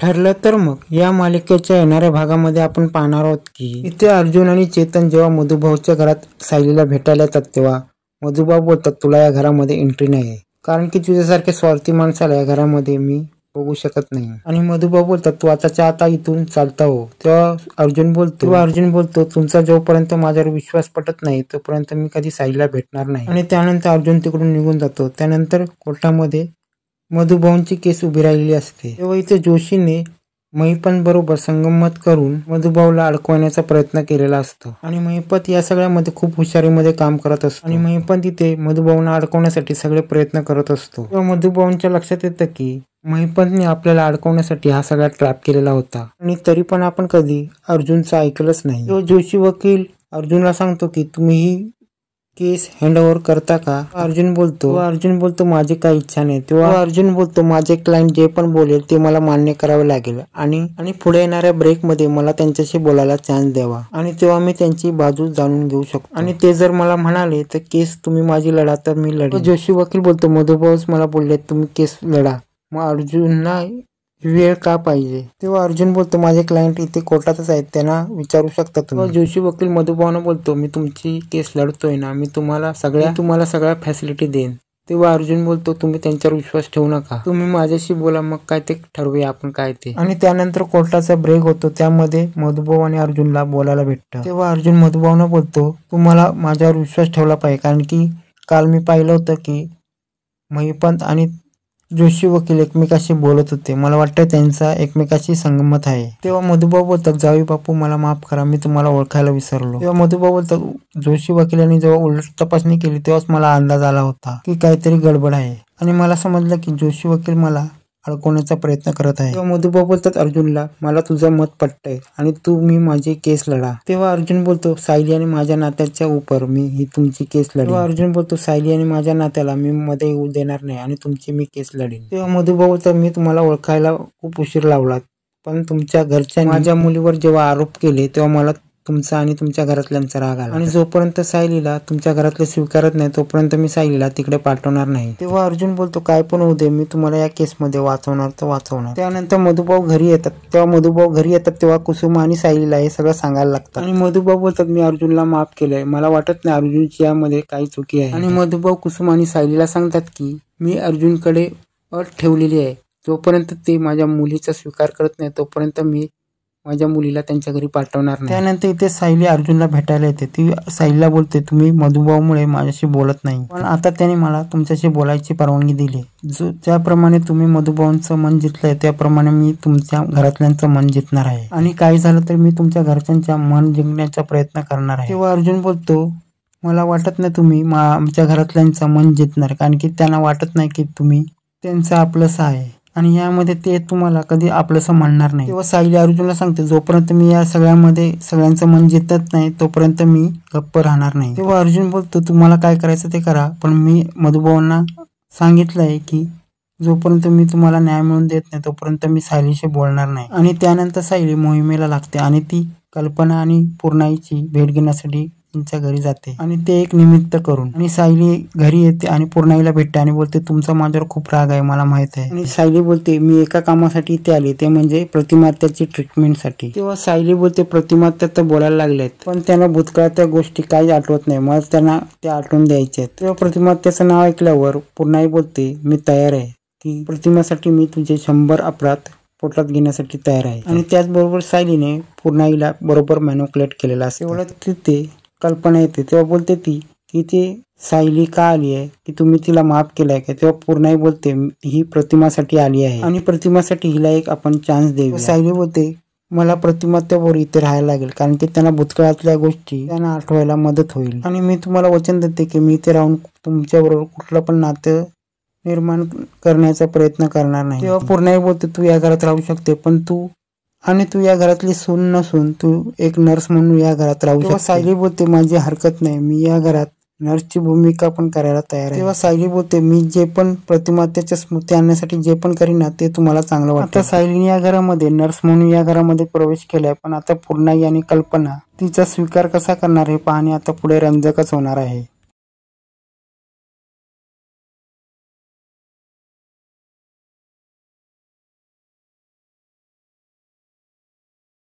ठरलं तर मग या मालिकेच्या येणाऱ्या भागामध्ये आपण पाहणार आहोत की इथे अर्जुन आणि चेतन जेव्हा मधुभाऊच्या घरात सायलीला भेटायला येतात तेव्हा मधुभाऊ बोलतात तुला या घरामध्ये एंट्री नाही, कारण की तुझ्यासारख्या स्वार्थी माणसाला या घरामध्ये मी बघू शकत नाही. आणि मधुभाऊ बोलतात तू आता इथून चालता हो. तेव्हा अर्जुन बोलतो तुमचा जोपर्यंत माझ्यावर विश्वास पटत नाही तोपर्यंत मी कधी सायलीला भेटणार नाही. आणि त्यानंतर अर्जुन तिकडून निघून जातो. त्यानंतर कोर्टामध्ये मधुभाऊंची केस उभी राहिलेली असते. तेव्हा इथे जोशीने महिपत बरोबर संगमत करून मधुभाऊला अडकवण्याचा प्रयत्न केलेला असतो. आणि महिपत या सगळ्यामध्ये खूप हुशारीमध्ये काम करत असतो. आणि महिपत इथे मधुभाऊंना अडकवण्यासाठी सगळे प्रयत्न करत असतो. तेव्हा मधुभाऊंच्या लक्षात येतं की महिपतने आपल्याला अडकवण्यासाठी हा सगळा ट्रॅप केलेला होता. आणि तरी पण आपण कधी अर्जुनचं ऐकलंच नाही. तो जोशी वकील अर्जुनला सांगतो की तुम्ही ही केस हँडओव्हर करता का? अर्जुन बोलतो माझी काही इच्छा नाही. तेव्हा अर्जुन बोलतो माझे क्लायंट जे पण बोलेल ते मला मान्य करावे लागेल आणि पुढे येणाऱ्या ब्रेकमध्ये मला त्यांच्याशी बोलायला चान्स द्यावा आणि तेव्हा मी त्यांची बाजू जाणून घेऊ शकतो. आणि ते जर मला म्हणाले तर केस तुम्ही माझी लढा तर मी लढेन. जोशी वकील बोलतो मधुभाऊच मला बोलले तुम्ही केस लढा, मग अर्जुनला वेळ का पाहिजे? तेव्हा अर्जुन बोलतो माझे क्लायंट इथे कोर्टातच आहेत, त्यांना विचारू शकता तुम्ही. जोशी वकील मधुभाऊंना बोलतो मी तुमची केस लढतोय ना, मी तुम्हाला सगळ्या फॅसिलिटी देईन. तेव्हा अर्जुन बोलतो तुम्ही त्यांच्यावर विश्वास ठेवू नका, तुम्ही माझ्याशी बोला, मग काय ते ठरवूया आपण काय ते. आणि त्यानंतर कोर्टाचा ब्रेक होतो. त्यामध्ये मधुभाऊ आणि अर्जुनला बोलायला भेटतं. तेव्हा अर्जुन मधुभाऊंना बोलतो तुम्हाला माझ्यावर विश्वास ठेवला पाहिजे, कारण की काल मी पाहिलं होतं की महिपत आणि जोशी वकील एकमेकाशी बोलत होते. मला वाटतं त्यांचा एकमेकाशी संगमत आहे. तेव्हा मधुभाऊ बोलतात जावई बापू मला माफ करा, मी तुम्हाला ओळखायला विसरलो. तेव्हा मधुभाऊ बोलतात जोशी वकिलांनी जेव्हा उलट तपासणी केली तेव्हाच मला अंदाज आला होता की काहीतरी गडबड आहे आणि मला समजलं की जोशी वकील मला अडकवण्याचा प्रयत्न करत आहे. तेव्हा मधुभाऊ बोलतात अर्जुनला मला तुझं मत पटतंय आणि मी माझी केस लढा. तेव्हा अर्जुन बोलतो सायली आणि माझ्या नात्याच्या उपर मी ही तुमची केस लढेन. तेव्हा अर्जुन बोलतो सायली आणि माझ्या नात्याला मी मध्ये येऊ देणार नाही आणि तुमची मी केस लढेन. तेव्हा मधुभाऊ बोलतात मी तुम्हाला ओळखायला खूप उशीर लावलात, पण तुमच्या घरच्यांनी माझ्या मुलीवर जेव्हा आरोप केले तेव्हा मला तुमचा आणि तुमच्या घरातल्यांचा राग आला आणि जोपर्यंत सायलीला तुमच्या घरातले स्वीकारत नाही तोपर्यंत मी सायलीला तिकडे पाठवणार नाही. तेव्हा अर्जुन बोलतो काय पण होऊ दे, मी तुम्हाला या केसमध्ये वाचवणार तर वाचवणार. त्यानंतर मधुभाऊ घरी येतात. तेव्हा कुसुमा आणि सायलीला हे सगळं सांगायला लागतं आणि मधुभाऊ बोलतात मी अर्जुनला माफ केलंय, मला वाटत नाही अर्जुनची यामध्ये काही चुकी आहे. आणि मधुभाऊ कुसुमा आणि सायलीला सांगतात की मी अर्जुनकडे अट ठेवलेली आहे, जोपर्यंत ते माझ्या मुलीचा स्वीकार करत नाही तोपर्यंत मी माझ्या मुलीला त्यांच्या घरी पाठवणार नाही. त्यानंतर इथे सायली अर्जुनला भेटायला येते. ती सायलीला बोलते तुम्ही मधुभाऊमुळे माझ्याशी बोलत नाही, पण आता त्याने मला तुमच्याशी बोलायची परवानगी दिली. ज्याप्रमाणे तुम्ही मधुभाऊंचं मन जिंकलंय त्याप्रमाणे मी तुमच्या घरातल्यांचं मन जिंकणार आहे आणि काही झालं तर मी तुमच्या घरच्यांच्या मन जिंकण्याचा प्रयत्न करणार आहे. तेव्हा अर्जुन बोलतो मला वाटत नाही तुम्ही आमच्या घरातल्यांचं मन जिंकणार, कारण की त्यांना वाटत नाही की तुम्ही त्यांचं आपलंसं आहे आणि यामध्ये ते तुम्हाला कधी आपलंसं म्हणणार नाही. तेव्हा सायली अर्जुनला सांगते जोपर्यंत मी या सगळ्यामध्ये सगळ्यांचं मन जिंकत नाही तोपर्यंत मी गप्प राहणार नाही. तेव्हा अर्जुन बोलतो तुम्हाला काय करायचं ते करा, पण मी मधुभाऊंना सांगितलंय की जोपर्यंत मी तुम्हाला न्याय मिळवून देत नाही तोपर्यंत मी सायलीशी बोलणार नाही. आणि त्यानंतर सायली मोहिमेला लागते आणि ती कल्पना आणि पूर्णाईची भेट घेण्यासाठी त्यांच्या घरी जाते आणि ते एक निमित्त करून. आणि सायली घरी येते आणि पूर्णाईला भेटते आणि बोलते तुमचा माझ्यावर खूप राग आहे मला माहित आहे. आणि सायली बोलते मी एका कामासाठी इथे आले, ते म्हणजे प्रतिमात्याची ट्रीटमेंटसाठी. तेव्हा सायली बोलते प्रतिमात्या तर बोलायला लागलेत, पण त्यांना भूतकाळाच्या गोष्टी काही आठवत नाही, मला त्यांना ते आठवून द्यायचे आहेत. तेव्हा प्रतिमात्याचं नाव ऐकल्यावर पूर्णाई बोलते मी तयार आहे की प्रतिमासाठी मी तुझे 100 अपराध पोटात घेण्यासाठी तयार आहे. आणि त्याचबरोबर सायलीने पूर्णाईला बरोबर मॅनिप्युलेट केलेला असते. तेवढं तिथे कल्पना येते. तेव्हा बोलते ती की ते सायली का आली आहे की तुम्ही तिला माफ केलाय का? तेव्हा पूर्णाई बोलते ही प्रतिमासाठी आली आहे आणि प्रतिमासाठी हिला एक आपण चान्स देऊ. सायली बोलते मला प्रतिमात्याबरोबर इथे राहायला लागेल, कारण की त्यांना भूतकाळातल्या गोष्टी त्यांना आठवायला मदत होईल आणि मी तुम्हाला वचन देते की मी इथे राहून तुमच्याबरोबर कुठलं पण नातं निर्माण करण्याचा प्रयत्न करणार नाही. तेव्हा पूर्णाई बोलते तू या घरात राहू शकते, पण तू या घरातली सून नसून तू एक नर्स म्हणून या घरात राहू शकते. सायली बोलते माझी हरकत नाही, मी या घरात नर्सची भूमिका पण करायला तयार आहे. तेव्हा सायली बोलते मी जे पण प्रतिमात्याच्या स्मृती आणण्यासाठी जे पण करीन ना ते तुम्हाला चांगलं वाटतं. आता सायलीने या घरामध्ये नर्स म्हणून या घरामध्ये प्रवेश केलाय, पण आता पूर्णाई आणि कल्पना तिचा स्वीकार कसा करणार हे पाहणे आता पुढे रंजकच होणार आहे.